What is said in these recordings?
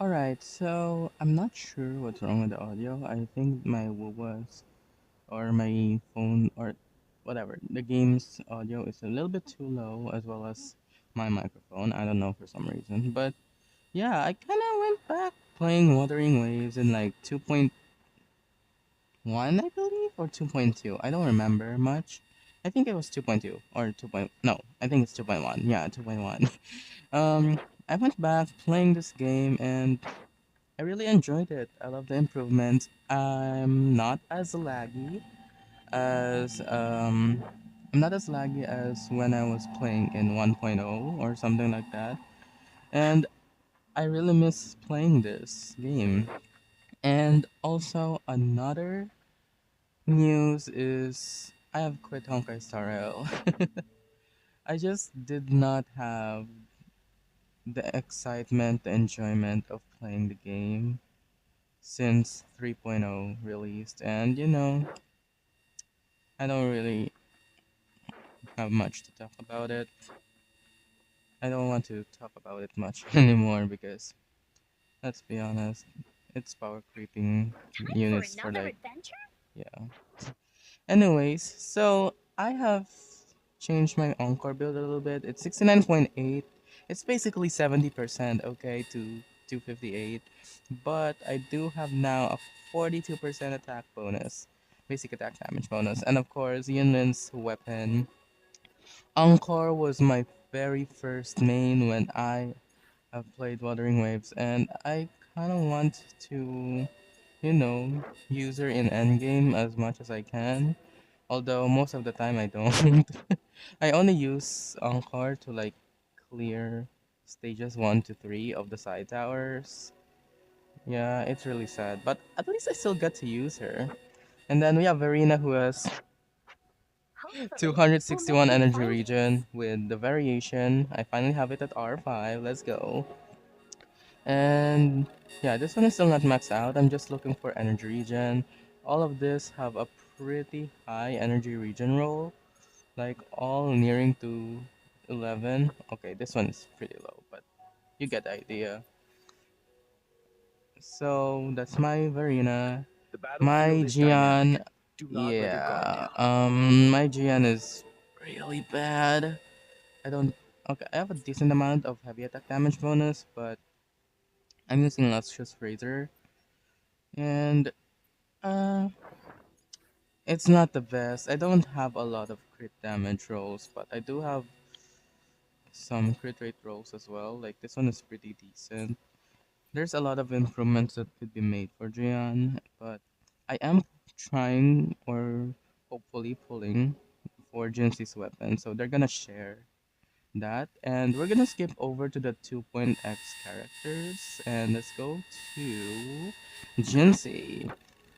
Alright, so I'm not sure what's wrong with the audio. I think my WuWa's or my phone or whatever, the game's audio is a little bit too low as well as my microphone. I don't know for some reason. But yeah, I kind of went back playing Wuthering Waves in like 2.1, I believe, or 2.2. I don't remember much. I think it was 2.2 or 2. No, I think it's 2.1. Yeah, 2.1. Um, I went back playing this game and I really enjoyed it. I love the improvements. As I'm not as laggy as when I was playing in 1.0 or something like that. And I really miss playing this game. And also another news is I have quit Honkai Star Rail. I just did not have the excitement, the enjoyment of playing the game since 3.0 released. And I don't really have much to talk about it. I don't want to talk about it much anymore because, let's be honest, it's power creeping Time for units for another like, adventure? yeah. Anyways, so I have changed my Encore build a little bit. It's 69.8. It's basically 70%, okay, to 258. But I do have now a 42% attack bonus, basic attack damage bonus. And of course, Yunlin's weapon. Encore was my very first main when I have played Wuthering Waves, and I kind of want to, use her in endgame as much as I can. Although most of the time I don't. I only use Encore to like clear stages 1 to 3 of the side towers. Yeah, it's really sad, but at least I still get to use her. And then we have Verina who has Hopefully, we'll make 261 new energy findings. region with the variation. I finally have it at R5. Let's go. And yeah, this one is still not maxed out. I'm just looking for energy regen. All of this have a pretty high energy regen roll, like all nearing to 11. Okay, this one is pretty low, but you get the idea. So that's my Verina. The battlefield My is Jiyan, dynamic. Do not let your guard yeah, down. my Jiyan is really bad. I don't. Okay, I have a decent amount of heavy attack damage bonus, but I'm using Lustrous Razor, and uh, it's not the best. I don't have a lot of crit damage rolls, but I do have some crit rate rolls as well. Like this one is pretty decent. There's a lot of improvements that could be made for Jiyan, but I am trying or hopefully pulling for Jinhsi's weapon. So they're gonna share that, and we're gonna skip over to the 2.x characters, and let's go to Jinhsi.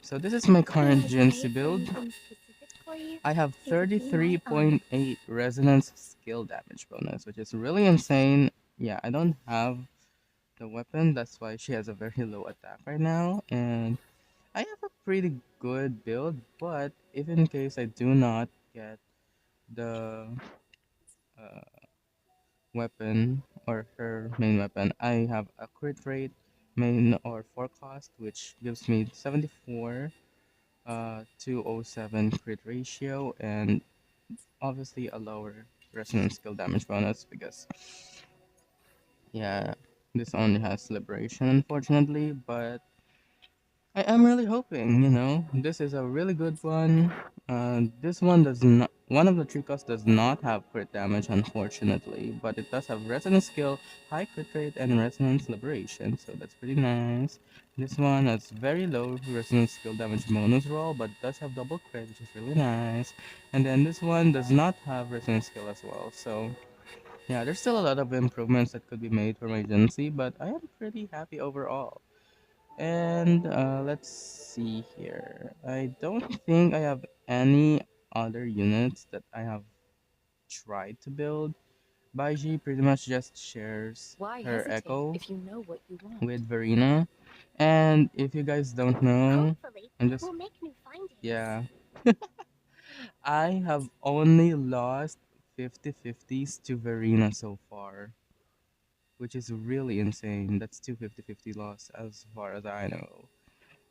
So this is my current Can I Jinhsi do build. anything specific for you? I have It would be my honor. 33.8 resonance skill damage bonus, which is really insane. Yeah, I don't have the weapon, that's why she has a very low attack right now, and I have a pretty good build, but if in case I do not get the uh, weapon or her main weapon, I have a crit rate main or forecast, which gives me 74 207 crit ratio, and obviously a lower resonance skill damage bonus because yeah, this only has liberation unfortunately, but I am really hoping, this is a really good one. This one does not, one of the Tricos does not have crit damage, unfortunately, but it does have Resonance Skill, High Crit Rate, and Resonance Liberation, so that's pretty nice. This one has very low Resonance Skill damage bonus roll, but does have double crit, which is really nice. And then this one does not have Resonance Skill as well, so yeah, there's still a lot of improvements that could be made for my Jinhsi, but I am pretty happy overall. And let's see here. I don't think I have any other units that I have tried to build. Baiji pretty much just shares Why her hesitate Echo if you know what you want? with Verina. And if you guys don't know, Hopefully, I'm just, we'll make new findings. yeah. I have only lost 50/50s to Verina so far. which is really insane. That's 250-50 loss as far as I know.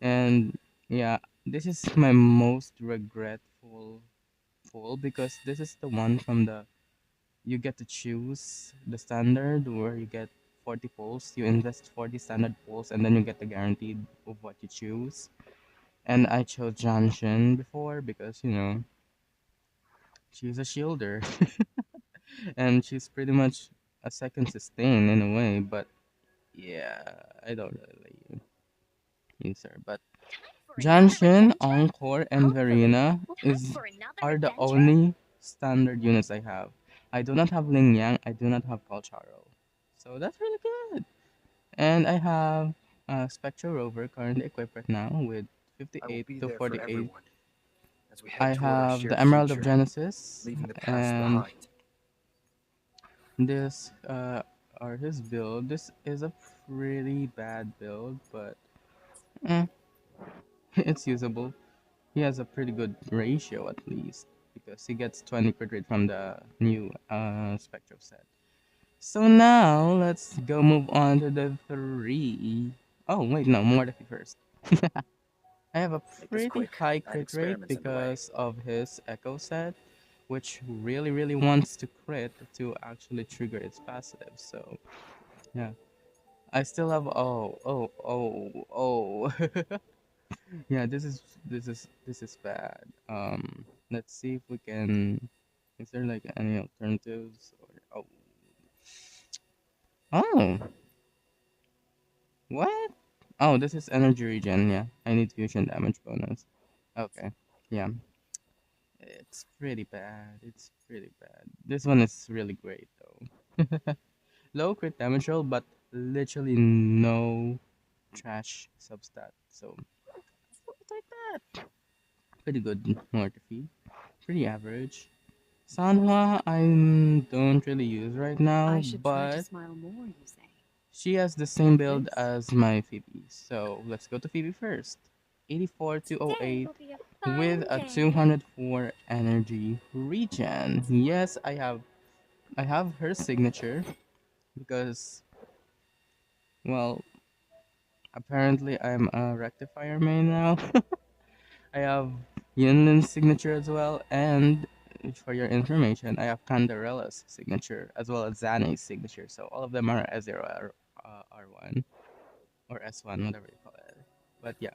And yeah, this is my most regretful pull because this is the one from the you get to choose the standard where you get 40 pulls. You invest 40 standard pulls and then you get the guaranteed of what you choose. And I chose Janshin before because, she's a shielder and she's pretty much a second sustain in a way, but yeah, I don't really like use her. But Time for another Janshin, adventure? Encore, and Hopefully. Verina Time for another are the adventure? only standard units I have. I do not have Ling Yang, I do not have Palcharo. So that's really good. And I have Spectro Rover currently equipped right now with I will 58 be to there for 48. everyone as we I head toward our have the shared Emerald of future, Genesis, leaving the past and behind. this are his build. This is a pretty bad build, but eh, it's usable. He has a pretty good ratio at least because he gets 20 crit rate from the new Spectro set. So now let's go move on to the three. Oh wait, no, Mortefi first. I have a Make this pretty quick. high I have crit rate experiments underway. because of his Echo set, which really wants to crit to actually trigger its passive. So yeah, I still have oh. Yeah, this is bad. Let's see if we can. Is there like any alternatives or oh what? Oh, this is energy regen. Yeah, I need fusion damage bonus. Okay, yeah, it's pretty bad. It's pretty bad. This one is really great though. Low crit damage roll, but literally no trash substat. So it's like that. Pretty good Mortefi. Pretty average. Sanhua I don't really use right I now, should try to but smile more, you say. she has the same And build this? as my Phoebe. So let's go to Phoebe first. 84 to Today 08 will be a with fun a day. 204 energy regen. Yes, I have her signature because well, apparently I'm a rectifier main now. I have Yunlin's signature as well, and for your information, I have Cantarella's signature as well as Zani's signature. So all of them are S0 or R1 or S1, whatever you call it. But yeah,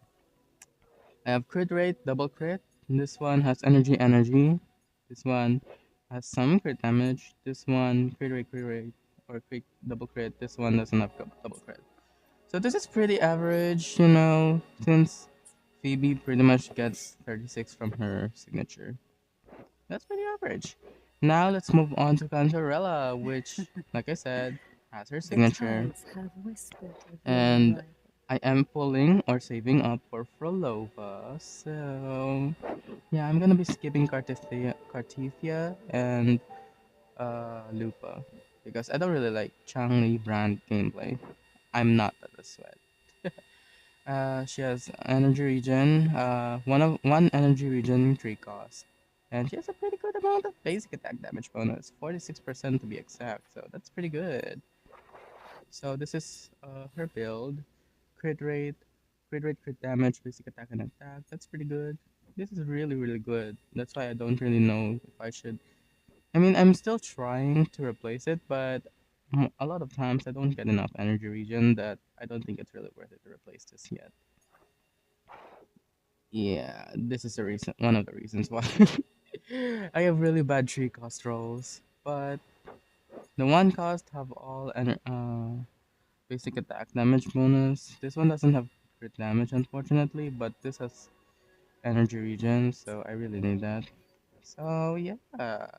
I have crit rate, double crit. This one has energy. This one has some crit damage. This one crit rate, or crit double crit. This one doesn't have double crit. So this is pretty average, since Phoebe pretty much gets 36 from her signature. That's pretty average. Now let's move on to Cantarella, which, like I said, has her The signature. tides have whispered of your And arrival. I am pulling or saving up for Frolova. So, yeah, I'm gonna be skipping Cartethia and Lupa. Because I don't really like Changli brand gameplay. I'm not at the sweat. She has energy regen, one energy regen 3 cost. And she has a pretty good amount of basic attack damage bonus, 46% to be exact, so that's pretty good. So this is her build. Crit rate, crit damage, basic attack and attack, that's pretty good. This is really good. That's why I don't really know if I should. I mean, I'm still trying to replace it, but a lot of times I don't get enough energy regen that I don't think it's really worth it to replace this yet. Yeah, this is the reason. One of the reasons why I have really bad tree cost rolls. But the one cost have all basic attack damage bonus. This one doesn't have crit damage, unfortunately, but this has energy regen, so I really need that. So yeah,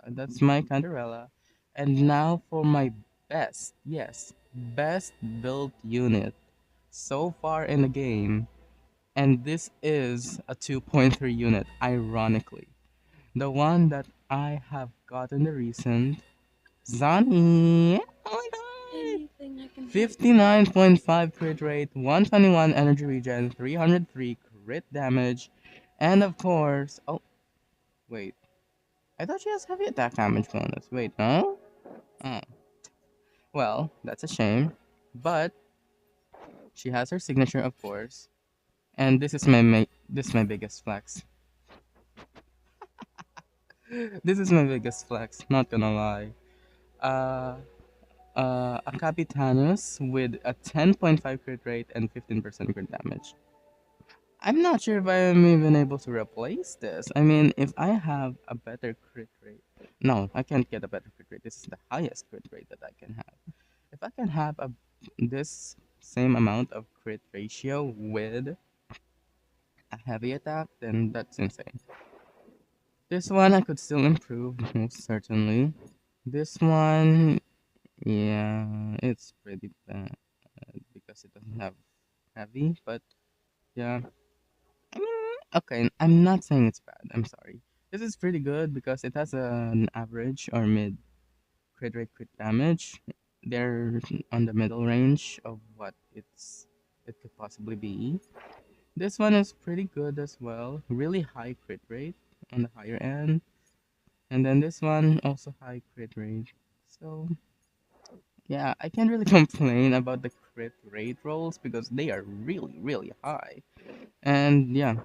that's my Cantarella. And now for my best, yes, best built unit so far in the game. And this is a 2.3 unit, ironically. The one that I have gotten the recent Zani. Oh my god! Anything I can help you with? 59.5 crit rate, 121 energy regen, 303 crit damage, and of course, oh wait, I thought she has heavy attack damage bonus. Wait, no? Oh, Well, that's a shame. But she has her signature, of course. And this is my biggest flex. This is my biggest flex, not gonna lie. Uh, a Capitanus with a 10.5 crit rate and 15% crit damage. I'm not sure if I am even able to replace this. I mean, if I have a better crit rate. No, I can't get a better crit rate. This is the highest crit rate that I can have. If I can have this same amount of crit ratio with a heavy attack, then that's insane. This one I could still improve, most certainly. This one, yeah, it's pretty bad because it doesn't have heavy, but yeah. I mean, okay, I'm not saying it's bad. I'm sorry. This is pretty good because it has an average or mid crit rate, crit damage. They're on the middle range of what it could possibly be. This one is pretty good as well. Really high crit rate on the higher end. And then this one also high crit rate. So yeah, I can't really complain about the crit rate rolls because they are really, really high. And yeah,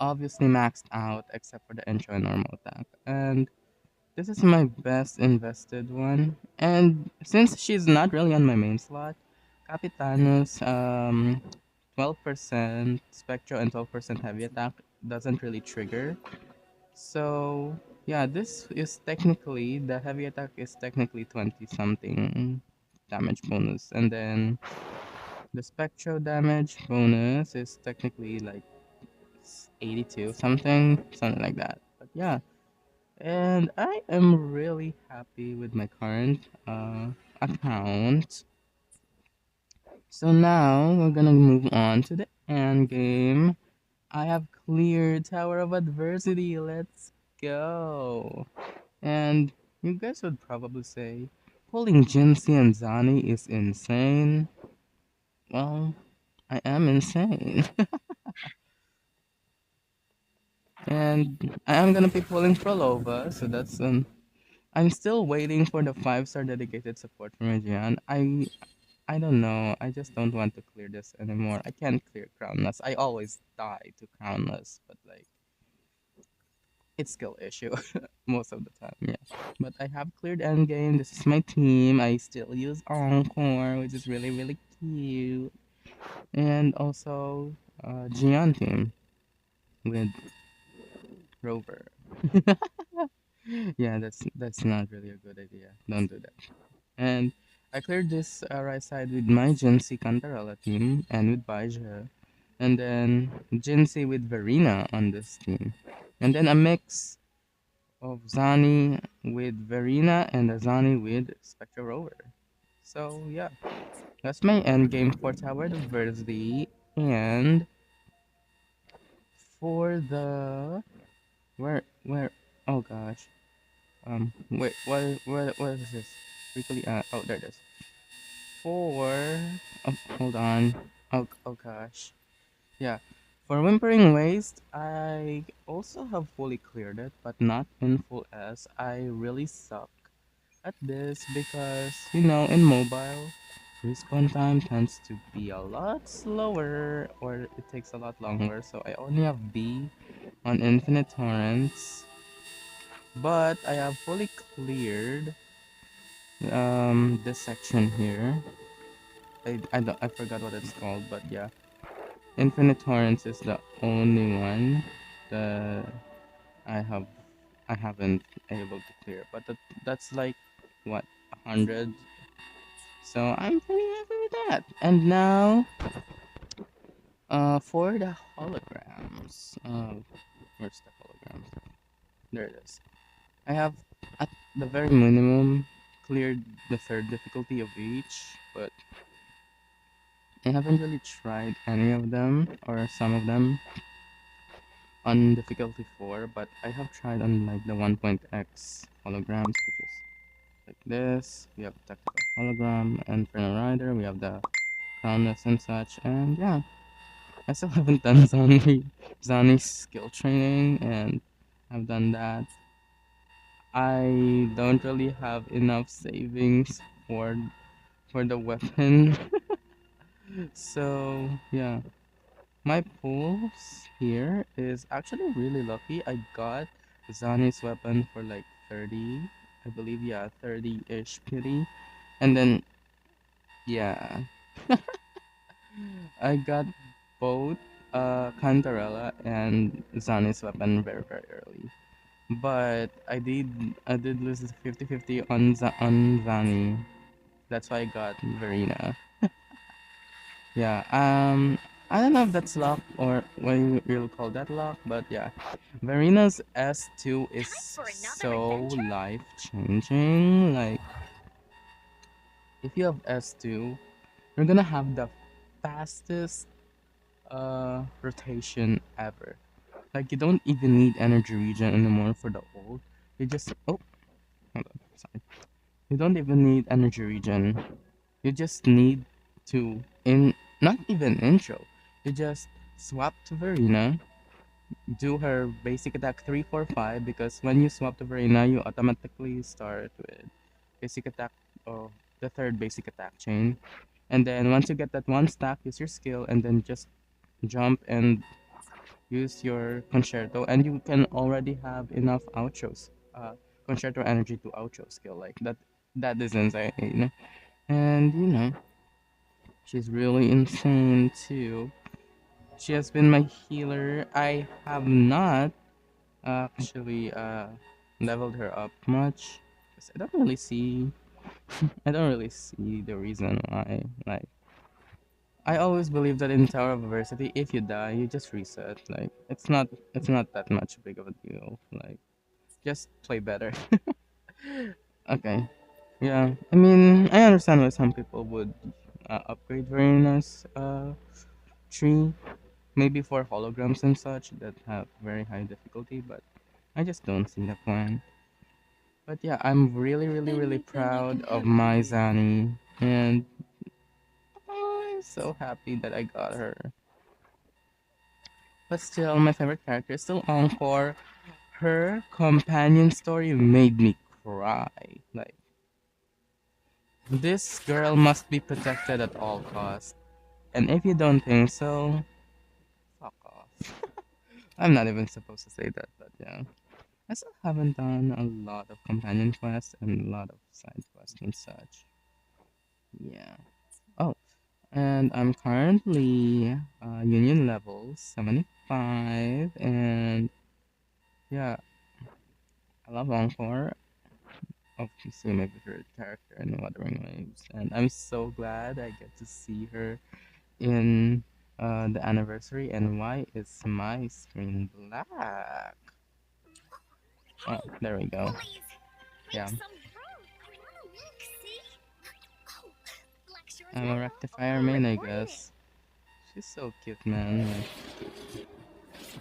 obviously maxed out except for the intro and normal attack. And this is my best invested one. And since she's not really on my main slot, Capitanus, 12% Spectro and 12% heavy attack doesn't really trigger. So yeah, this is technically the heavy attack is technically 20 something damage bonus, and then the spectral damage bonus is technically like 82 something like that. But yeah, and I am really happy with my current account. So now we're gonna move on to the end game. I have cleared Tower of Adversity. Let's go. And you guys would probably say, pulling Jinhsi and Zani is insane. Well, I am insane. And I am gonna be pulling Frolova, so that's I'm still waiting for the 5-star dedicated support from Jiyan. I don't know. I just don't want to clear this anymore. I can't clear Crownless. I always die to Crownless, but like it's skill issue most of the time, yeah. But I have cleared endgame. This is my team. I still use Encore, which is really, really cute. And also Jiyan team with Rover. Yeah, that's not really a good idea. Don't do that. And I cleared this right side with my Jinhsi Cantarella team and with Baija. And then Jinhsi with Verina on this team. And then a mix of Zani with Verina and a Zani with Spectro Rover. So yeah, that's my end game for Tower Diversity. And for the where oh gosh. Wait, what is this? Weekly oh there it is. For hold on. Oh gosh. Yeah. For Whimpering Waste, I also have fully cleared it, but not in full S. I really suck at this because, in mobile, respawn time tends to be a lot slower or it takes a lot longer. So I only have B on Infinite Torrents, but I have fully cleared this section here. I forgot what it's called, but yeah. Infinite Torrents is the only one that I have I haven't able to clear, but that's like what 100. So I'm pretty happy with that. And now, for the holograms. Where's the holograms? There it is. I have at the very minimum cleared the third difficulty of each, but I haven't really tried any of them or some of them on difficulty 4, but I have tried on like the 1.x holograms, which is like this. We have tactical hologram and for rider, we have the crownless and such, and yeah. I still haven't done Zani's skill training, and I've done that. I don't really have enough savings for the weapon. So yeah, my pulls here is actually really lucky. I got Zani's weapon for like 30, I believe, yeah, 30-ish pity. And then yeah, I got both Cantarella and Zani's weapon very very early. But I did lose the 50-50 on on Zani. That's why I got Verina. Yeah, I don't know if that's luck or what you'll call that luck, but yeah. Verina's S2 is Time for another so adventure? life changing. Like, if you have S2, you're gonna have the fastest rotation ever. Like, you don't even need energy regen anymore for the ult. You just hold on, sorry. You don't even need energy regen. You just need to not even intro. You just swap to Verina, do her basic attack 3-4-5 because when you swap to Verina, you automatically start with basic attack of the third basic attack chain. And then once you get that one stack, use your skill and then just jump and use your concerto and you can already have enough outros. Concerto energy to outro skill like that is insane, you know? And you know, she's really insane too. She has been my healer. I have not actually leveled her up much 'cause I don't really see the reason why. Like, I always believe that in Tower of Adversity, if you die, you just reset. Like, it's not that much big of a deal. Like, just play better. Okay. Yeah. I mean, I understand why some people would upgrade Verina's tree, maybe for holograms and such that have very high difficulty, but I just don't see the point. But yeah, I'm really, really, really Anything I proud can of help you my with? Zani, and I'm so happy that I got her. But still, my favorite character is still Encore. Her companion story made me cry. Like, this girl must be protected at all costs. And if you don't think so, fuck off. I'm not even supposed to say that, but yeah. I still haven't done a lot of companion quests and a lot of side quests and such. Yeah. Oh, and I'm currently union level 75, and yeah, I love Encore. Obviously, my favorite character in Wuthering Waves, and I'm so glad I get to see her in the anniversary. And why is my screen black? Oh, Hey, there we go. please, make Yeah, some room. I want to look, see? Oh, Black Shores I'm a Rover, rectifier I'm main, I reporting it. guess. She's so cute, man. Like,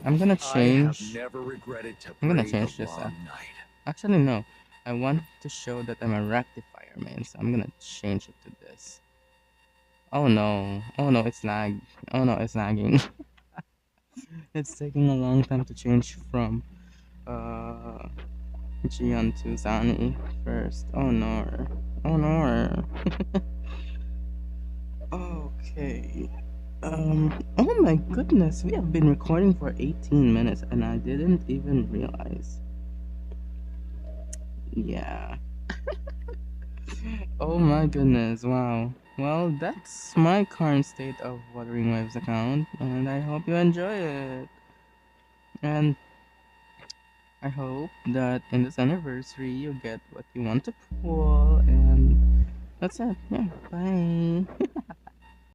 I'm gonna I have change. never regretted to I'm gonna brave a change this. long night. Actually, no. I want to show that I'm a rectifier main, so I'm gonna change it to this. Oh no. Oh no, it's lag. Oh no, it's lagging. It's taking a long time to change from uh Jiyan to Zani first. Oh no. Oh no. Okay. Oh my goodness, we have been recording for 18 minutes and I didn't even realize. Yeah. Oh my goodness, wow. Well, that's my current state of Wuthering Waves account, and I hope you enjoy it. And I hope that in this anniversary you get what you want to pull, and that's it. Yeah, bye.